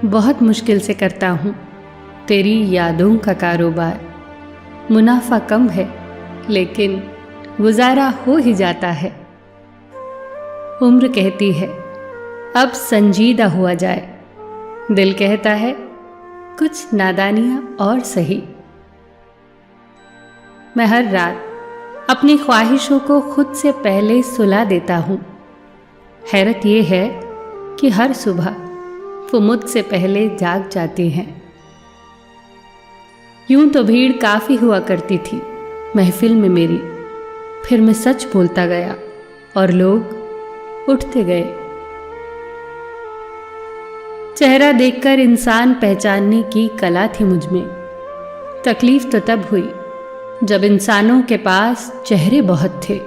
बहुत मुश्किल से करता हूँ तेरी यादों का कारोबार। मुनाफा कम है लेकिन गुजारा हो ही जाता है। उम्र कहती है अब संजीदा हुआ जाए, दिल कहता है कुछ नादानियां और सही। मैं हर रात अपनी ख्वाहिशों को खुद से पहले सुला देता हूँ। हैरत यह है कि हर सुबह वो मुझसे पहले जाग जाती हैं। यूं तो भीड़ काफ़ी हुआ करती थी महफिल में मेरी, फिर मैं सच बोलता गया और लोग उठते गए। चेहरा देखकर इंसान पहचानने की कला थी मुझ में। तकलीफ तो तब हुई जब इंसानों के पास चेहरे बहुत थे।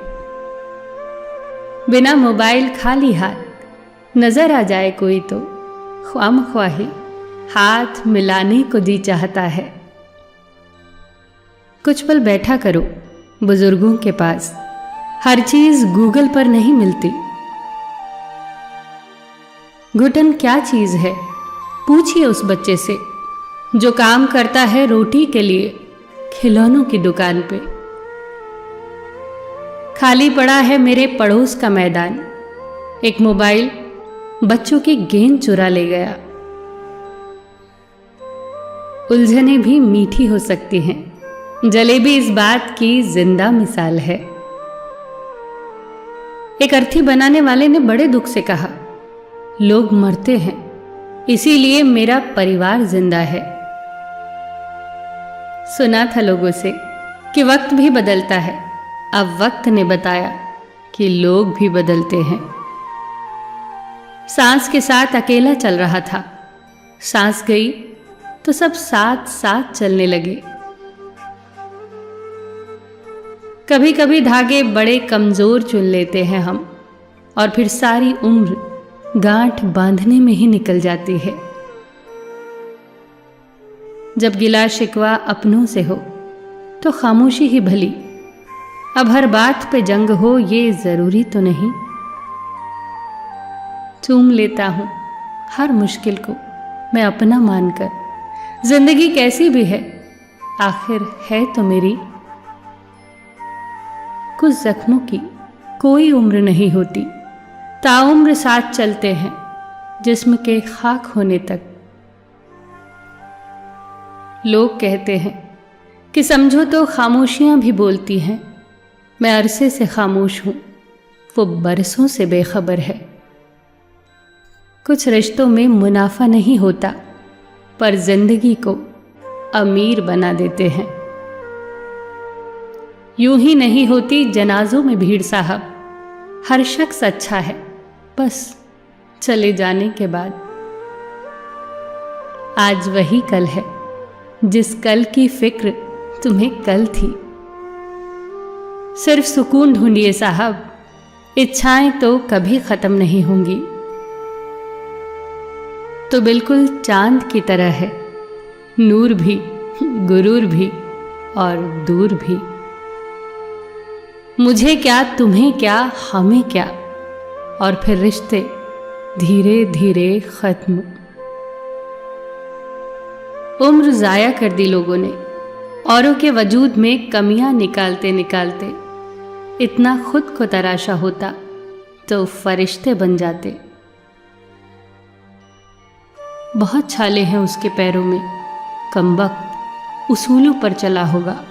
बिना मोबाइल खाली हाथ नजर आ जाए कोई तो ख्वामख्वाही हाथ मिलाने को जी चाहता है। कुछ पल बैठा करो बुजुर्गों के पास, हर चीज गूगल पर नहीं मिलती। घुटन क्या चीज है पूछिए उस बच्चे से जो काम करता है रोटी के लिए खिलौनों की दुकान पे। खाली पड़ा है मेरे पड़ोस का मैदान, एक मोबाइल बच्चों की गेंद चुरा ले गया। उलझने भी मीठी हो सकती हैं, जलेबी इस बात की जिंदा मिसाल है। एक अर्थी बनाने वाले ने बड़े दुख से कहा लोग मरते हैं इसीलिए मेरा परिवार जिंदा है। सुना था लोगों से कि वक्त भी बदलता है, अब वक्त ने बताया कि लोग भी बदलते हैं। सांस के साथ अकेला चल रहा था, सांस गई तो सब साथ साथ चलने लगे। कभी कभी धागे बड़े कमजोर चुन लेते हैं हम और फिर सारी उम्र गांठ बांधने में ही निकल जाती है। जब गिला शिकवा अपनों से हो तो खामोशी ही भली। अब हर बात पे जंग हो ये जरूरी तो नहीं। चूम लेता हूं हर मुश्किल को मैं अपना मानकर। जिंदगी कैसी भी है आखिर है तो मेरी। कुछ जख्मों की कोई उम्र नहीं होती, ताउम्र साथ चलते हैं जिस्म के खाक होने तक। लोग कहते हैं कि समझो तो खामोशियां भी बोलती हैं। मैं अरसे से खामोश हूं, वो बरसों से बेखबर है। कुछ रिश्तों में मुनाफा नहीं होता पर जिंदगी को अमीर बना देते हैं। यूं ही नहीं होती जनाजों में भीड़ साहब, हर शख्स अच्छा है बस चले जाने के बाद। आज वही कल है जिस कल की फिक्र तुम्हें कल थी। सिर्फ सुकून ढूंढिए साहब, इच्छाएं तो कभी खत्म नहीं होंगी। तो बिल्कुल चांद की तरह है, नूर भी गुरूर भी और दूर भी। मुझे क्या तुम्हें क्या हमें क्या, और फिर रिश्ते धीरे धीरे खत्म। उम्र जाया कर दी लोगों ने औरों के वजूद में कमियां निकालते निकालते। इतना खुद को तराशा होता तो फरिश्ते बन जाते। बहुत छाले हैं उसके पैरों में, कमबख्त उसूलों पर चला होगा।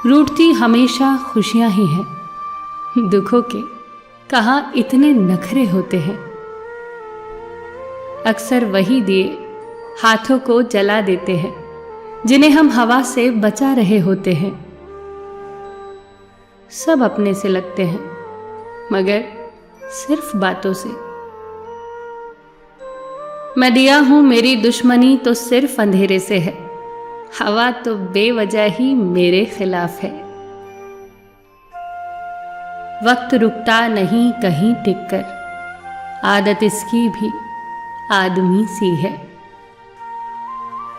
रूठती हमेशा खुशियां ही हैं, दुखों के कहाँ इतने नखरे होते हैं। अक्सर वही दिए हाथों को जला देते हैं जिन्हें हम हवा से बचा रहे होते हैं। सब अपने से लगते हैं मगर सिर्फ बातों से। मैं दिया हूं मेरी दुश्मनी तो सिर्फ अंधेरे से है, हवा तो बेवजह ही मेरे खिलाफ है। वक्त रुकता नहीं कहीं टिककर, आदत इसकी भी आदमी सी है।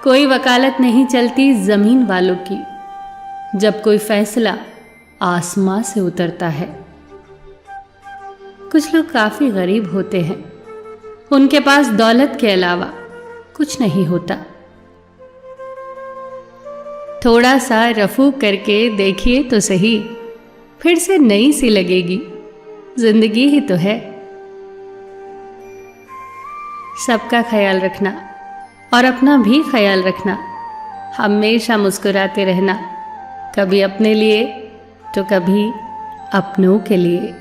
कोई वकालत नहीं चलती जमीन वालों की, जब कोई फैसला आसमां से उतरता है। कुछ लोग काफी गरीब होते हैं, उनके पास दौलत के अलावा कुछ नहीं होता। थोड़ा सा रफू करके देखिए तो सही, फिर से नई सी लगेगी। जिंदगी ही तो है। सबका ख्याल रखना और अपना भी ख्याल रखना। हमेशा मुस्कुराते रहना, कभी अपने लिए तो कभी अपनों के लिए।